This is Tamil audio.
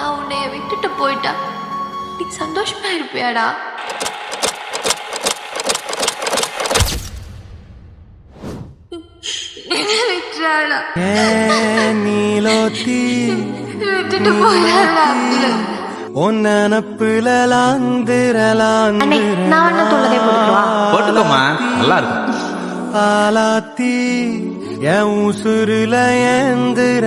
நான் உன்னைய விட்டுட்டு போயிட்டா நீ சந்தோஷமா இருப்பியாடா? விட்டுறாடா, நீலோத்தி விட்டுட்டு போயிடாடா. நான் தொழுகை போட்டுக்கோமா, நல்லா இருக்கும். ஆலாத்தி என் உசுருல ஏந்திர